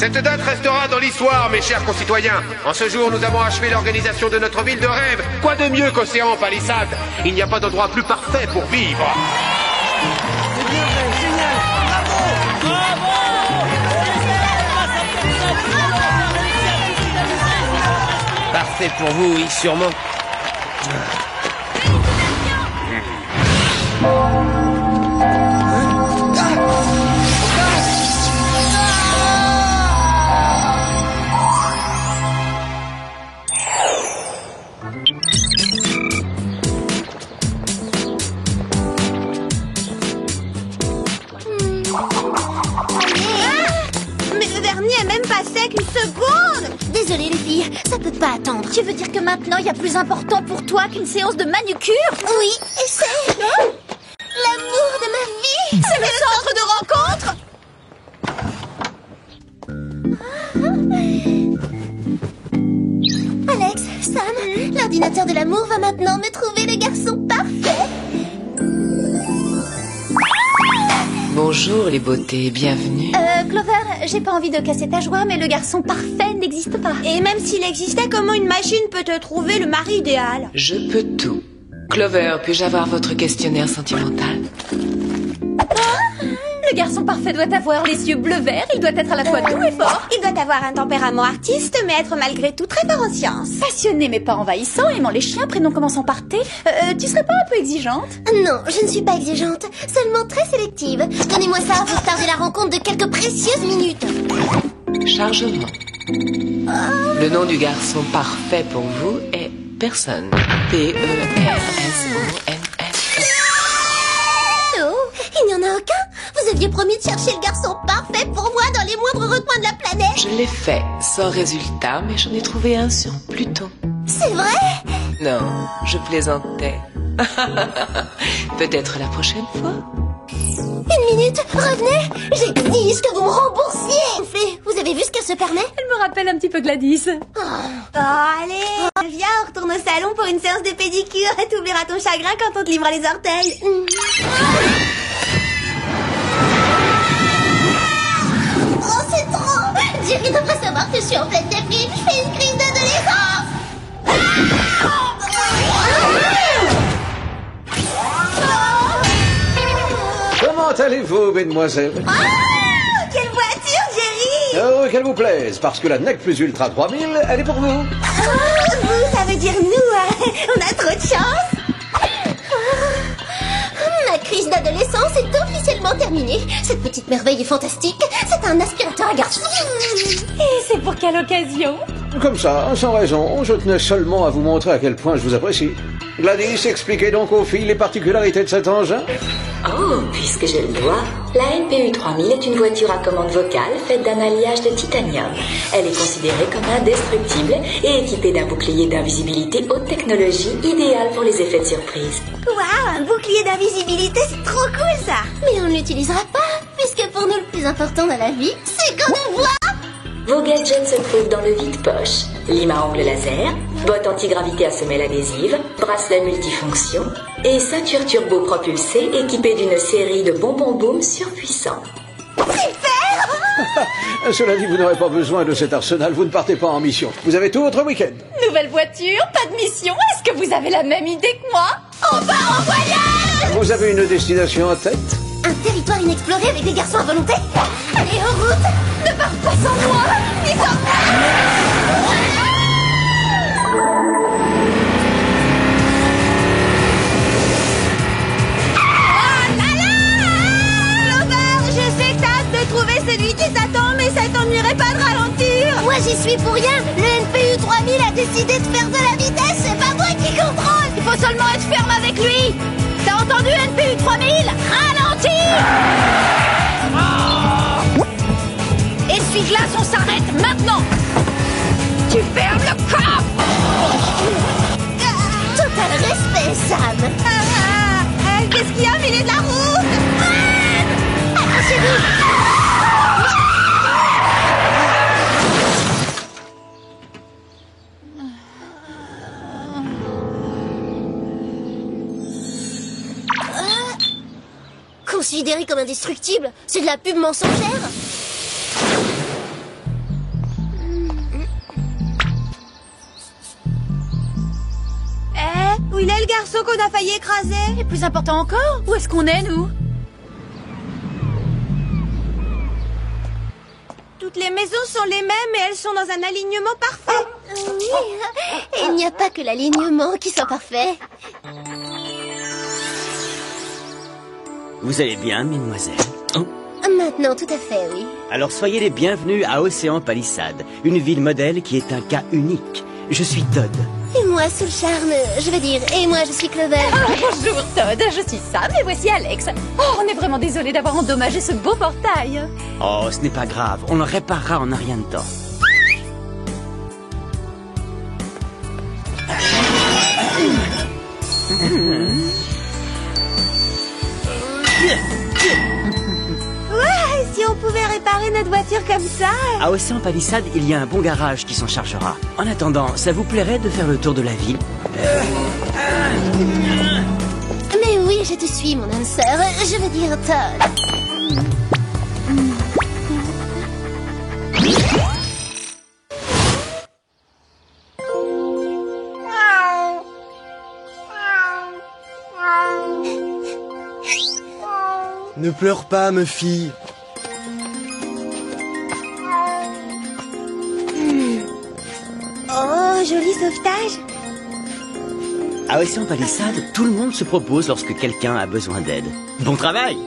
Cette date restera dans l'histoire, mes chers concitoyens. En ce jour, nous avons achevé l'organisation de notre ville de rêve. Quoi de mieux qu'Océan Palisade? Il n'y a pas d'endroit plus parfait pour vivre. C'est bien fait, génial. Bravo. Parfait pour vous, oui, sûrement. Mais le vernis est même pas sec une seconde. Désolée les filles, ça peut pas attendre. Tu veux dire que maintenant il y a plus important pour toi qu'une séance de manucure? Oui, et c'est l'amour de ma vie. C'est le centre de rencontre. Alex, Sam, l'ordinateur de l'amour va maintenant me trouver le garçon parfait. Bonjour les beautés, bienvenue. Clover, j'ai pas envie de casser ta joie, mais le garçon parfait n'existe pas. Et même s'il existait, comment une machine peut te trouver le mari idéal? Je peux tout. Clover, puis-je avoir votre questionnaire sentimental? Le garçon parfait doit avoir les yeux bleu-vert, il doit être à la fois doux et fort. Il doit avoir un tempérament artiste, mais être malgré tout très fort en sciences. Passionné mais pas envahissant, aimant les chiens, prénom commençant par T. Tu serais pas un peu exigeante? Non, je ne suis pas exigeante, seulement très sélective. Donnez-moi ça pour tarder la rencontre de quelques précieuses minutes. Chargement. Le nom du garçon parfait pour vous est personne. P-E-R-S-O-N-N-E. Non, il n'y en a aucun. Vous aviez promis de chercher le garçon parfait pour moi dans les moindres recoins de la planète. Je l'ai fait, sans résultat, mais j'en ai trouvé un sur Pluton. C'est vrai? Non, je plaisantais. Peut-être la prochaine fois. Une minute, revenez. J'exige que vous me remboursiez. Vous avez vu ce qu'elle se permet? Elle me rappelle un petit peu Gladys. Oh, allez, viens, on retourne au salon pour une séance de pédicure. T'oublieras ton chagrin quand on te livrera les orteils. Oh, c'est trop! Jerry devrait savoir que je suis en pleine déprime. Je fais une crise d'adolescence! Comment allez-vous, mesdemoiselles? Oh, quelle voiture, Jerry! Oh, qu'elle vous plaise, parce que la NEC plus Ultra 3000, elle est pour vous. Vous, ça veut dire nous, hein. On a trop de chance! Ma crise d'adolescence est officiellement terminée. Cette petite merveille est fantastique. C'est un aspirateur à garçon. Et c'est pour quelle occasion? Comme ça, sans raison, je tenais seulement à vous montrer à quel point je vous apprécie. Gladys, expliquez donc aux filles les particularités de cet engin. Oh, puisque j'ai le droit, la NPU 3000 est une voiture à commande vocale faite d'un alliage de titanium. Elle est considérée comme indestructible et équipée d'un bouclier d'invisibilité haute technologie idéal pour les effets de surprise. Waouh, un bouclier d'invisibilité, c'est trop cool ça! Mais on ne l'utilisera pas, puisque pour nous le plus important dans la vie, c'est qu'on nous voit. Vos gadgets se trouvent dans le vide-poche. Lime à ongles laser, botte antigravité à semelle adhésive, bracelet multifonction et ceinture turbo propulsée équipée d'une série de bonbons boom surpuissants. Cela dit, vous n'aurez pas besoin de cet arsenal, vous ne partez pas en mission. Vous avez tout votre week-end. Nouvelle voiture, pas de mission. Est-ce que vous avez la même idée que moi? On part en voyage! Vous avez une destination en tête? Un territoire inexploré avec des garçons à volonté? Allez, en route! Ne pars pas sans moi! Ni sans moi! Clover, je sais que t'as hâte de trouver celui qui t'attend, mais ça t'ennuierait pas de ralentir! Moi, j'y suis pour rien. Le NPU 3000 a décidé de faire de la vitesse. C'est pas moi qui contrôle. Il faut seulement être ferme avec lui. T'as entendu, NPU 3000? Ralentis! Essuie-glace, on s'arrête maintenant! Tu fermes le coffre! Total respect, Sam! Qu'est-ce qu'il y a au milieu de la route? Accrochez-vous! Considéré comme indestructible, c'est de la pub mensongère. garçon qu'on a failli écraser. Et plus important encore, où est-ce qu'on est, nous? Toutes les maisons sont les mêmes et elles sont dans un alignement parfait. Oui, et il n'y a pas que l'alignement qui soit parfait. Vous allez bien, mesdemoiselles? Oh. Maintenant, tout à fait, oui. Alors soyez les bienvenus à Océan Palisade, une ville modèle qui est un cas unique. Je suis Todd. Et moi, sous le charme, je veux dire, et moi, je suis Clover. Bonjour Todd, je suis Sam et voici Alex. Oh, on est vraiment désolé d'avoir endommagé ce beau portail. Oh, ce n'est pas grave, on le réparera en un rien de temps. Ouais, si on pouvait réparer notre voiture comme ça. À Océan Palisade, il y a un bon garage qui s'en chargera. En attendant, ça vous plairait de faire le tour de la ville? Mais oui, je te suis, mon âme sœur. Je veux dire, Todd. Ne pleure pas, me fille. Oh, joli sauvetage. À Océan Palisade, tout le monde se propose lorsque quelqu'un a besoin d'aide. Bon travail!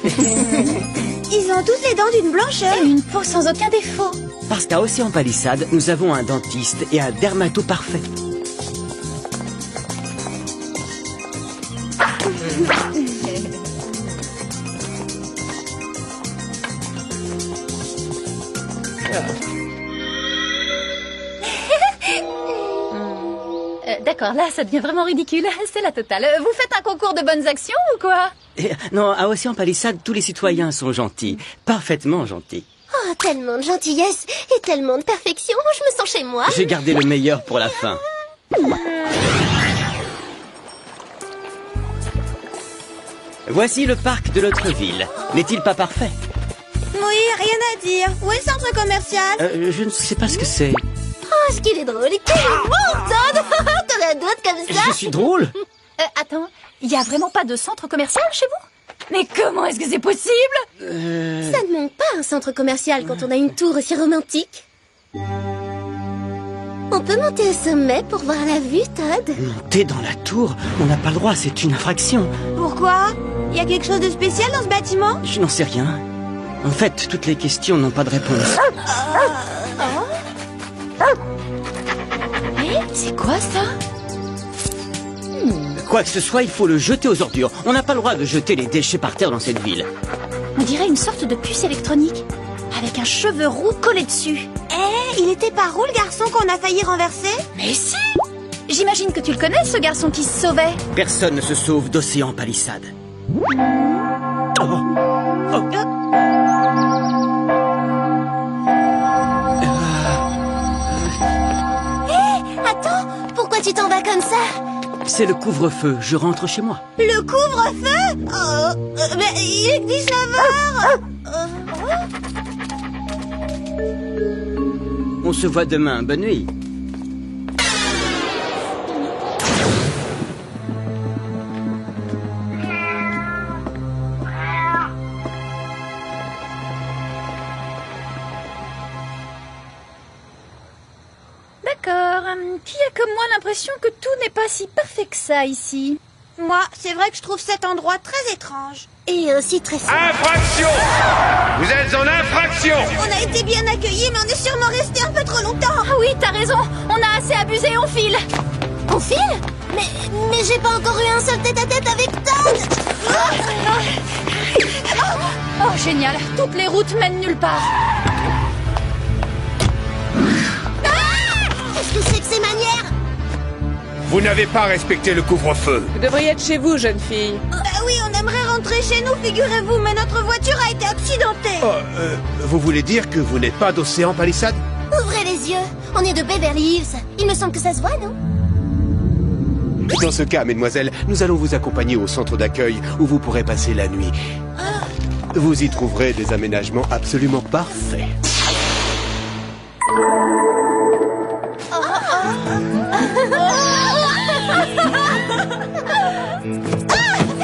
Ils ont tous les dents d'une blancheur. Et une peau sans aucun défaut. Parce qu'à Océan Palisade, nous avons un dentiste et un dermato parfait. D'accord, là, ça devient vraiment ridicule. C'est la totale. Vous faites un concours de bonnes actions ou quoi? Non, à Océan Palisade, tous les citoyens sont gentils. Parfaitement gentils. Oh, tellement de gentillesse et tellement de perfection. Je me sens chez moi. J'ai gardé le meilleur pour la fin. Voici le parc de notre ville. N'est-il pas parfait? Oui, rien à dire. Où est le centre commercial? Je ne sais pas ce que c'est. Oh, ce qu'il est drôle. Quel bon, Todd. T'as la doigt comme ça. Je suis drôle. Attends, il n'y a vraiment pas de centre commercial chez vous? Mais comment est-ce que c'est possible? Ça ne manque pas un centre commercial quand on a une tour aussi romantique. On peut monter au sommet pour voir la vue, Todd. Monter dans la tour? On n'a pas le droit, c'est une infraction. Pourquoi? Il y a quelque chose de spécial dans ce bâtiment? Je n'en sais rien. En fait, toutes les questions n'ont pas de réponse. C'est quoi ça? Quoi que ce soit, il faut le jeter aux ordures. On n'a pas le droit de jeter les déchets par terre dans cette ville. On dirait une sorte de puce électronique, avec un cheveu roux collé dessus. Il était pas roux le garçon qu'on a failli renverser? Mais si! J'imagine que tu le connais, ce garçon qui se sauvait. Personne ne se sauve d'Océan Palisade. Attends, pourquoi tu t'en vas comme ça? C'est le couvre-feu, je rentre chez moi. Le couvre-feu? Mais il est 19h. On se voit demain, bonne nuit. D'accord. Qui a comme moi l'impression que tout n'est pas si parfait que ça ici? Moi, c'est vrai que je trouve cet endroit très étrange. Et aussi très simple. Infraction! Vous êtes en infraction! On a été bien accueillis, mais on est sûrement resté un peu trop longtemps. Ah oui, t'as raison. On a assez abusé, on file. On file? Mais j'ai pas encore eu un seul tête-à-tête avec Todd. Oh, génial. Toutes les routes mènent nulle part. Qu'est-ce que c'est que ces manières? Vous n'avez pas respecté le couvre-feu. Vous devriez être chez vous, jeune fille. Oui, on aimerait rentrer chez nous, figurez-vous, mais notre voiture a été accidentée. Vous voulez dire que vous n'êtes pas d'Océan Palisade? Ouvrez les yeux. On est de Beverly Hills. Il me semble que ça se voit, non? Dans ce cas, mesdemoiselles, nous allons vous accompagner au centre d'accueil où vous pourrez passer la nuit. Vous y trouverez des aménagements absolument parfaits.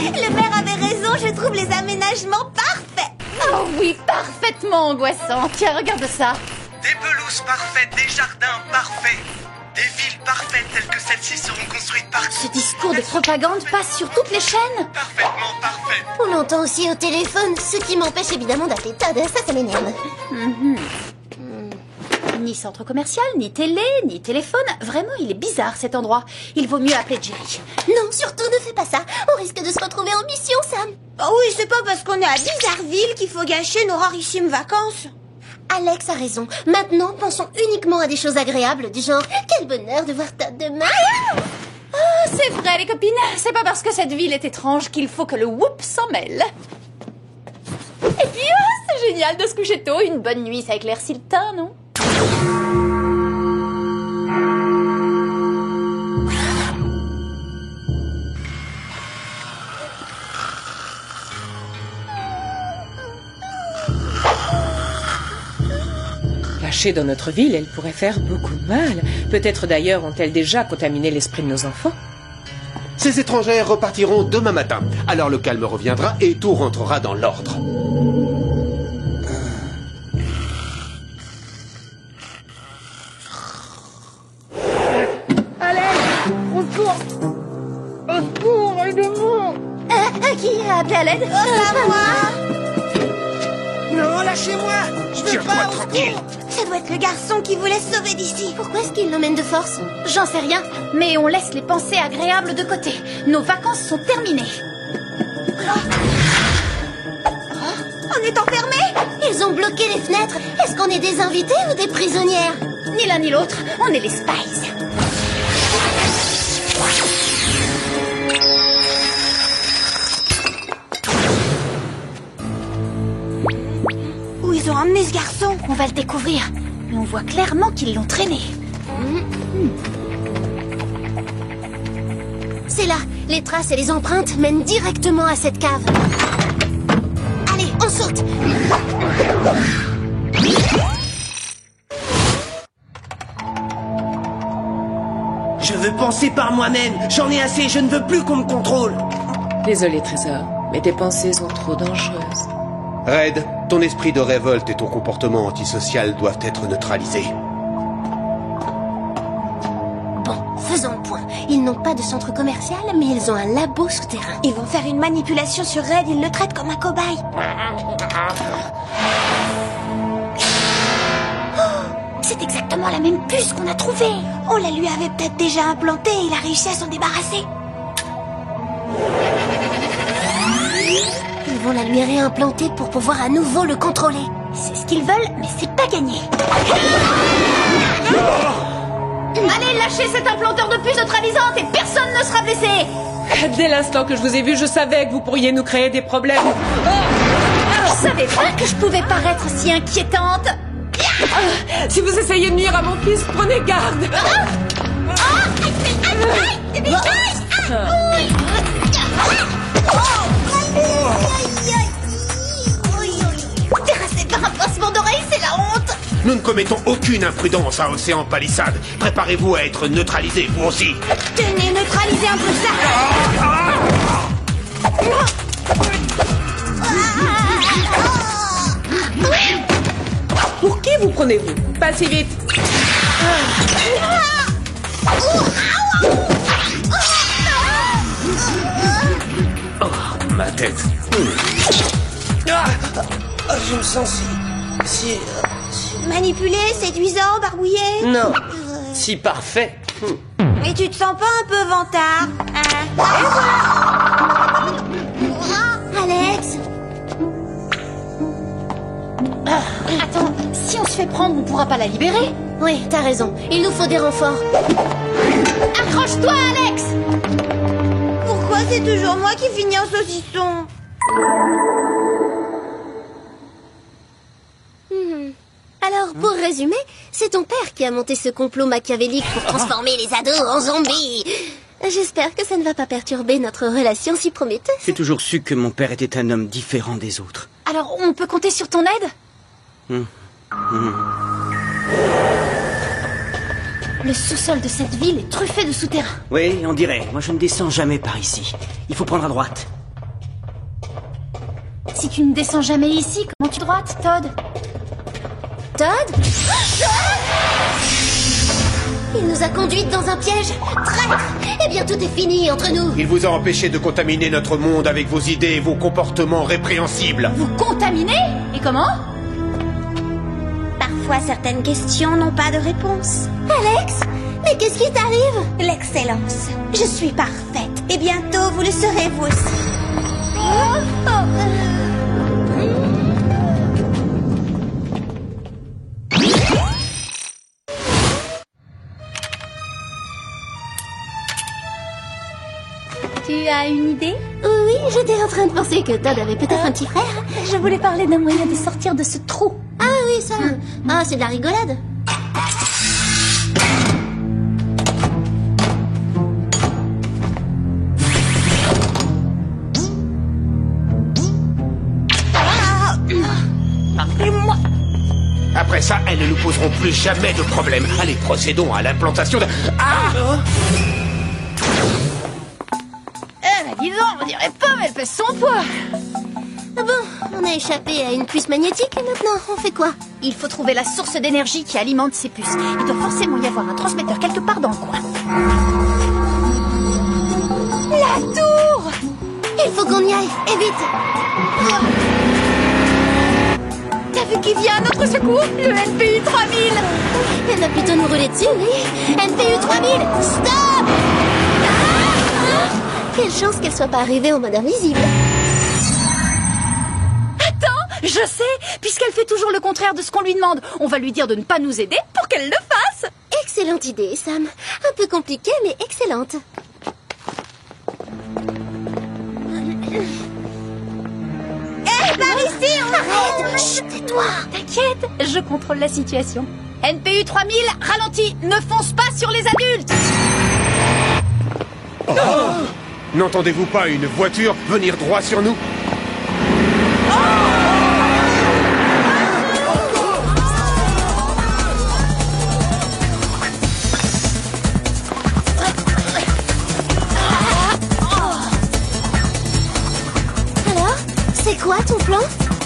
Le maire avait raison, je trouve les aménagements parfaits. Oh oui, parfaitement angoissant. Tiens, regarde ça. Des pelouses parfaites, des jardins parfaits, des villes parfaites telles que celles-ci seront construites par... Ce discours de propagande passe sur toutes les chaînes. Parfaitement parfait. On l'entend aussi au téléphone, ce qui m'empêche évidemment d'appeler Todd, ça m'énerve. Ni centre commercial, ni télé, ni téléphone. Vraiment, il est bizarre cet endroit. Il vaut mieux appeler Jerry. Non, surtout ne fais pas ça. On risque de se retrouver en mission, Sam. Oh oui, c'est pas parce qu'on est à Bizarreville qu'il faut gâcher nos rarissimes vacances. Alex a raison. Maintenant, pensons uniquement à des choses agréables, du genre « Quel bonheur de voir Todd demain !» Ah, c'est vrai, les copines. C'est pas parce que cette ville est étrange qu'il faut que le whoop s'en mêle. Et puis, c'est génial de se coucher tôt. Une bonne nuit, ça éclaircit le teint, non? Cachées dans notre ville, elles pourraient faire beaucoup de mal. Peut-être d'ailleurs ont-elles déjà contaminé l'esprit de nos enfants. Ces étrangères repartiront demain matin. Alors le calme reviendra et tout rentrera dans l'ordre. Qui a appelé à l'aide? C'est moi. Non, lâchez-moi. Je veux Tiens-toi pas... tranquille. Ça doit être le garçon qui voulait se sauver d'ici. Pourquoi est-ce qu'il l'emmène de force? J'en sais rien, mais on laisse les pensées agréables de côté. Nos vacances sont terminées. On est enfermés? Ils ont bloqué les fenêtres. Est-ce qu'on est des invités ou des prisonnières? Ni l'un ni l'autre, on est les Spies. Où ils ont emmené ce garçon? On va le découvrir, mais on voit clairement qu'ils l'ont traîné. C'est là. Les traces et les empreintes mènent directement à cette cave. Allez, on saute. Je veux penser par moi-même. J'en ai assez, je ne veux plus qu'on me contrôle. Désolé, Trésor, mais tes pensées sont trop dangereuses. Red, ton esprit de révolte et ton comportement antisocial doivent être neutralisés. Bon, faisons le point. Ils n'ont pas de centre commercial, mais ils ont un labo souterrain. Ils vont faire une manipulation sur Red, ils le traitent comme un cobaye. C'est exactement la même puce qu'on a trouvée. On la lui avait peut-être déjà implantée et il a réussi à s'en débarrasser. Ils vont la lui réimplanter pour pouvoir à nouveau le contrôler. C'est ce qu'ils veulent, mais c'est pas gagné. Allez, lâchez cet implanteur de puces neutralisante et personne ne sera blessé. Dès l'instant que je vous ai vu, je savais que vous pourriez nous créer des problèmes. Je savais pas que je pouvais paraître si inquiétante. Si vous essayez de nuire à mon fils, prenez garde. Terrassé par un pincement d'oreille, c'est la honte. Nous ne commettons aucune imprudence à Océan Palisade. Préparez-vous à être neutralisés, vous aussi. Tenez, neutralisez un peu ça. Pour qui vous prenez-vous? Pas si vite. Oh, ma tête. Je me sens si... Manipulé, séduisant, barbouillé. Non, si parfait. Mais tu te sens pas un peu vantard, hein? Alex! Attends, si on se fait prendre, on pourra pas la libérer. Oui, t'as raison. Il nous faut des renforts. Accroche-toi, Alex. Pourquoi c'est toujours moi qui finis en saucisson? Alors, pour résumer, c'est ton père qui a monté ce complot machiavélique pour transformer les ados en zombies. J'espère que ça ne va pas perturber notre relation si prometteuse. J'ai toujours su que mon père était un homme différent des autres. Alors, on peut compter sur ton aide? Le sous-sol de cette ville est truffé de souterrains. Oui, on dirait. Moi, je ne descends jamais par ici. Il faut prendre à droite. Si tu ne descends jamais ici, comment tu droites, Todd? Todd? Il nous a conduites dans un piège. Traître! Eh bien, tout est fini entre nous. Il vous a empêché de contaminer notre monde avec vos idées et vos comportements répréhensibles. Vous contaminez? Et comment? Parfois, certaines questions n'ont pas de réponse. Alex? Mais qu'est-ce qui t'arrive? L'excellence. Je suis parfaite. Et bientôt, vous le serez vous aussi. Tu as une idée? Oui, j'étais en train de penser que Todd avait peut-être un petit frère. Je voulais parler d'un moyen de sortir de ce trou. Ah oui, ça. Ah, c'est de la rigolade. Après ça, elles ne nous poseront plus jamais de problème. Allez, procédons à l'implantation de... Ah! Dis donc, on dirait pas, mais elle pèse son poids. Ah bon, on a échappé à une puce magnétique et maintenant, on fait quoi? Il faut trouver la source d'énergie qui alimente ces puces. Il doit forcément y avoir un transmetteur quelque part dans le coin. La tour! Il faut qu'on y aille, et vite! T'as vu qui vient à notre secours? Le NPU 3000! Elle va plutôt nous rouler dessus, oui! NPU 3000! Stop! Quelle chance qu'elle soit pas arrivée en mode invisible. Attends, je sais, puisqu'elle fait toujours le contraire de ce qu'on lui demande. On va lui dire de ne pas nous aider pour qu'elle le fasse. Excellente idée, Sam. Un peu compliquée, mais excellente. Hé, par ici, Arrête! Chut, tais-toi! T'inquiète, je contrôle la situation. NPU 3000, ralentis, ne fonce pas sur les adultes. Oh. N'entendez-vous pas une voiture venir droit sur nous? Alors, c'est quoi ton plan?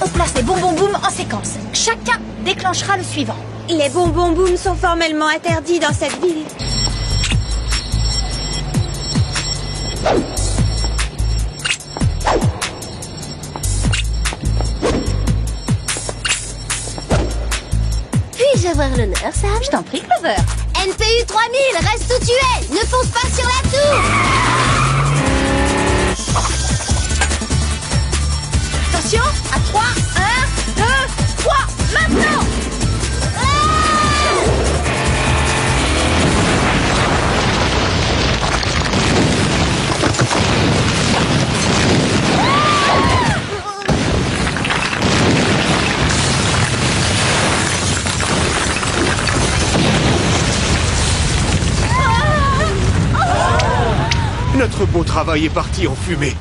On place les bonbons boum en séquence. Chacun déclenchera le suivant. Les bonbons boum sont formellement interdits dans cette ville. Puis-je avoir l'honneur, Sam? Je t'en prie, Clover. NPU 3000, reste où tu es! Ne fonce pas sur la tour! Attention, à 3, 1, 2, 3, maintenant! Notre beau travail est parti en fumée.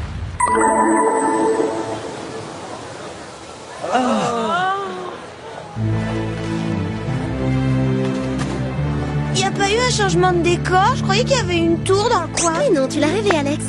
Y a pas eu un changement de décor? Je croyais qu'il y avait une tour dans le coin. Mais non, tu l'as rêvé, Alex.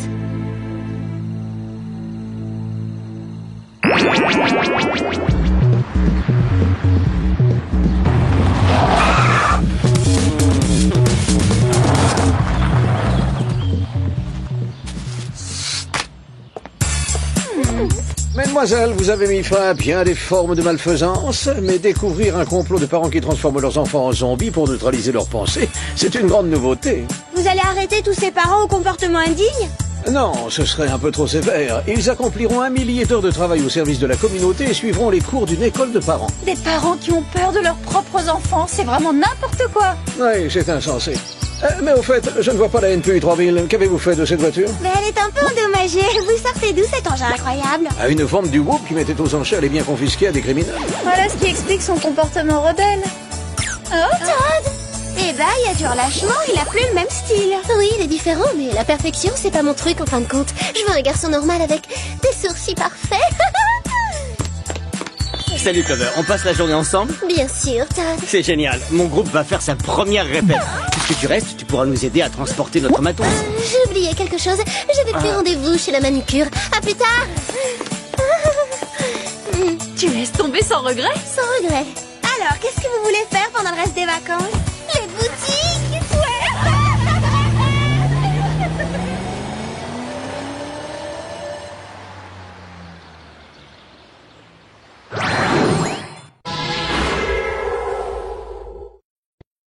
Mademoiselle, vous avez mis fin à bien des formes de malfaisance, mais découvrir un complot de parents qui transforment leurs enfants en zombies pour neutraliser leurs pensées, c'est une grande nouveauté. Vous allez arrêter tous ces parents au comportement indigne? Non, ce serait un peu trop sévère. Ils accompliront 1 millier d'heures de travail au service de la communauté et suivront les cours d'une école de parents. Des parents qui ont peur de leurs propres enfants, c'est vraiment n'importe quoi. Oui, c'est insensé. Mais au fait, je ne vois pas la NPU 3000. Qu'avez-vous fait de cette voiture? Mais elle est un peu endommagée. Vous sortez d'où cet engin incroyable? À une vente du Whoop qui mettait aux enchères les biens confisqués à des criminels. Voilà ce qui explique son comportement rebelle. Oh, Todd! Eh ben, il y a du relâchement, il a plus le même style. Oui, il est différent, mais la perfection, c'est pas mon truc en fin de compte. Je veux un garçon normal avec des sourcils parfaits. Salut Clover, on passe la journée ensemble? Bien sûr, Todd. C'est génial, mon groupe va faire sa première répète. Puisque tu restes, tu pourras nous aider à transporter notre matos. J'ai oublié quelque chose, j'avais pris rendez-vous chez la manucure. À plus tard. Tu laisses tomber sans regret? Sans regret. Alors, qu'est-ce que vous voulez faire pendant le reste des vacances? Les boutiques!